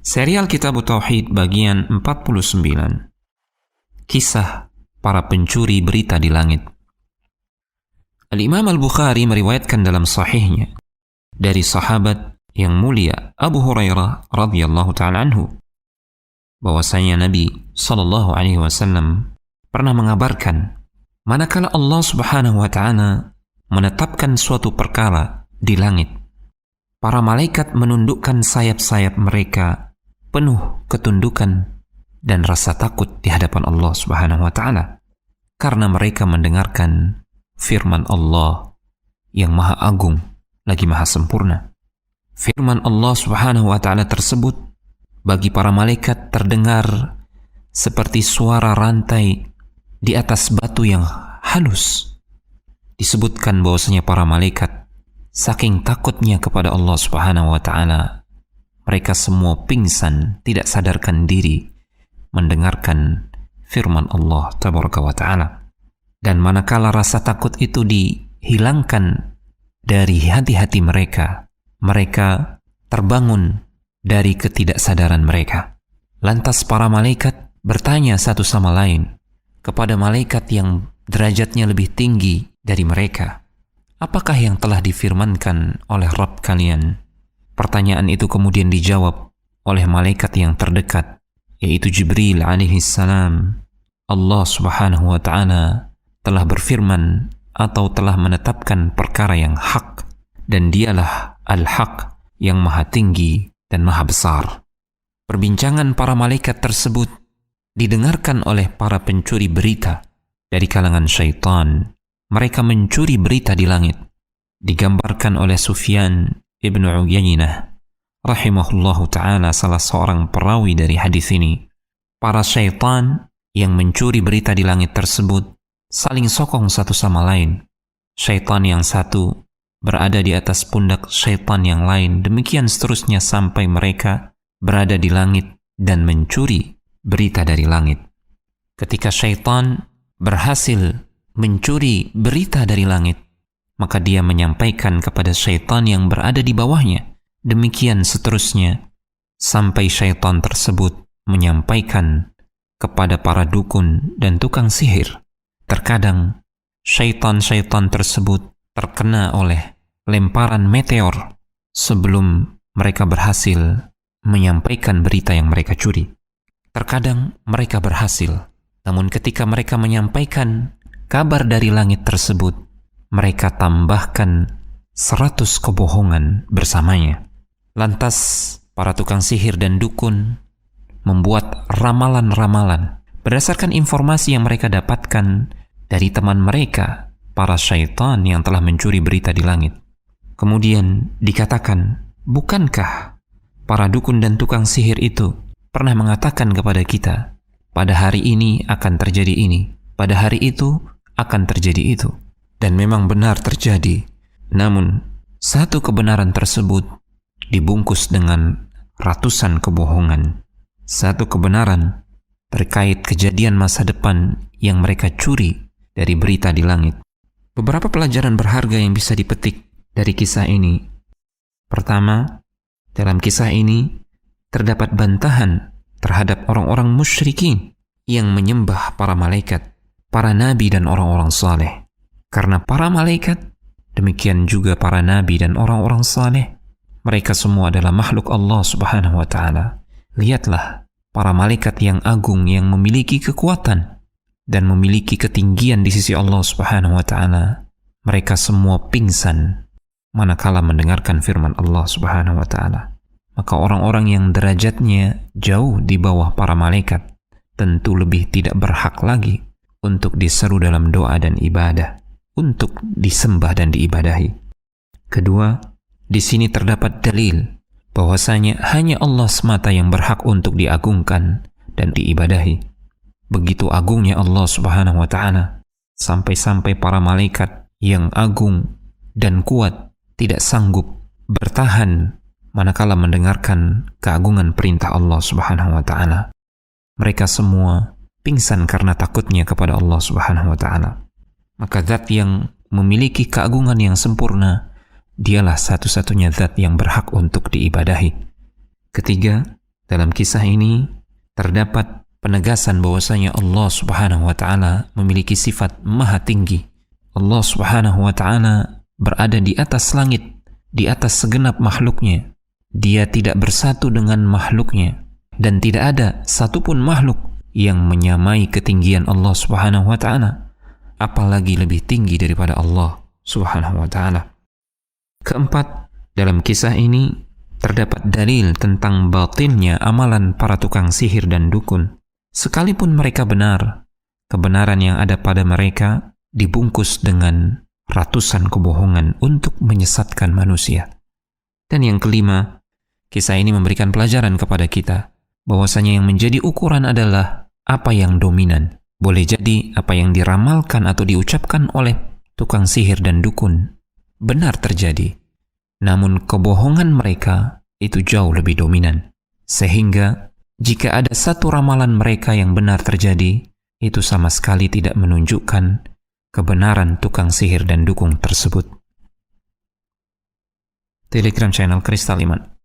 Serial Kitab Tauhid bagian 49. Kisah para pencuri berita di langit. Al-Imam Al-Bukhari meriwayatkan dalam sahihnya dari sahabat yang mulia Abu Hurairah radhiyallahu ta'ala anhu bahwasanya Nabi sallallahu alaihi wasallam pernah mengabarkan, manakala Allah Subhanahu wa ta'ala menetapkan suatu perkara di langit, para malaikat menundukkan sayap-sayap mereka penuh ketundukan dan rasa takut di hadapan Allah Subhanahu wa ta'ala, karena mereka mendengarkan firman Allah yang maha agung lagi maha sempurna. Firman Allah Subhanahu wa ta'ala tersebut bagi para malaikat terdengar seperti suara rantai di atas batu yang halus. Disebutkan bahwasanya para malaikat saking takutnya kepada Allah Subhanahu wa ta'ala, mereka semua pingsan, tidak sadarkan diri mendengarkan firman Allah Tabaraka wa ta'ala. Dan manakala rasa takut itu dihilangkan dari hati-hati mereka, mereka terbangun dari ketidaksadaran mereka. Lantas para malaikat bertanya satu sama lain kepada malaikat yang derajatnya lebih tinggi dari mereka, apakah yang telah difirmankan oleh Rabb kalian? Pertanyaan itu kemudian dijawab oleh malaikat yang terdekat, yaitu Jibril alaihi salam. Allah Subhanahu wa ta'ala telah berfirman atau telah menetapkan perkara yang hak, dan dialah al-haq yang maha tinggi dan maha besar. Perbincangan para malaikat tersebut didengarkan oleh para pencuri berita dari kalangan syaitan. Mereka mencuri berita di langit. Digambarkan oleh Sufyan Ibnu Uyainah rahimahullahu ta'ala, salah seorang perawi dari hadis ini. Para syaitan yang mencuri berita di langit tersebut saling sokong satu sama lain. Syaitan yang satu berada di atas pundak syaitan yang lain, demikian seterusnya sampai mereka berada di langit dan mencuri berita dari langit. Ketika syaitan berhasil mencuri berita dari langit, maka dia menyampaikan kepada syaitan yang berada di bawahnya. Demikian seterusnya sampai syaitan tersebut menyampaikan kepada para dukun dan tukang sihir. Terkadang syaitan-syaitan tersebut terkena oleh lemparan meteor sebelum mereka berhasil menyampaikan berita yang mereka curi. Terkadang mereka berhasil, namun ketika mereka menyampaikan kabar dari langit tersebut, mereka tambahkan 100 kebohongan bersamanya. Lantas para tukang sihir dan dukun membuat ramalan-ramalan berdasarkan informasi yang mereka dapatkan dari teman mereka, para syaitan yang telah mencuri berita di langit. Kemudian dikatakan, bukankah para dukun dan tukang sihir itu pernah mengatakan kepada kita, pada hari ini akan terjadi ini, pada hari itu akan terjadi itu. Dan memang benar terjadi. Namun satu kebenaran tersebut dibungkus dengan ratusan kebohongan. Satu kebenaran terkait kejadian masa depan yang mereka curi dari berita di langit. Beberapa pelajaran berharga yang bisa dipetik dari kisah ini. Pertama, dalam kisah ini terdapat bantahan terhadap orang-orang musyrikin yang menyembah para malaikat, para nabi dan orang-orang saleh. Karena para malaikat, demikian juga para nabi dan orang-orang saleh, mereka semua adalah makhluk Allah Subhanahu wa ta'ala. Lihatlah para malaikat yang agung yang memiliki kekuatan dan memiliki ketinggian di sisi Allah Subhanahu wa ta'ala. Mereka semua pingsan manakala mendengarkan firman Allah Subhanahu wa ta'ala. Maka orang-orang yang derajatnya jauh di bawah para malaikat tentu lebih tidak berhak lagi untuk diseru dalam doa dan ibadah, untuk disembah dan diibadahi. Kedua, di sini terdapat dalil bahwasanya hanya Allah semata yang berhak untuk diagungkan dan diibadahi. Begitu agungnya Allah Subhanahu wa ta'ala, sampai-sampai para malaikat yang agung dan kuat tidak sanggup bertahan manakala mendengarkan keagungan perintah Allah Subhanahu wa ta'ala. Mereka semua pingsan karena takutnya kepada Allah Subhanahu wa ta'ala. Maka zat yang memiliki keagungan yang sempurna, dialah satu-satunya zat yang berhak untuk diibadahi. Ketiga, Dalam kisah ini terdapat penegasan bahwasanya Allah Subhanahu wa taala memiliki sifat maha tinggi. Allah Subhanahu wa taala berada di atas langit, di atas segenap makhluknya. Dia tidak bersatu dengan makhluknya, dan tidak ada satupun makhluk yang menyamai ketinggian Allah Subhanahu wa taala, apalagi lebih tinggi daripada Allah Subhanahu wa taala. Keempat, dalam kisah ini terdapat dalil tentang batilnya amalan para tukang sihir dan dukun. Sekalipun mereka benar, kebenaran yang ada pada mereka dibungkus dengan ratusan kebohongan untuk menyesatkan manusia. Dan yang kelima, kisah ini memberikan pelajaran kepada kita bahwasanya yang menjadi ukuran adalah apa yang dominan. Boleh jadi apa yang diramalkan atau diucapkan oleh tukang sihir dan dukun benar terjadi, namun kebohongan mereka itu jauh lebih dominan. Sehingga jika ada satu ramalan mereka yang benar terjadi, itu sama sekali tidak menunjukkan kebenaran tukang sihir dan dukun tersebut. Telegram channel Kristal Iman.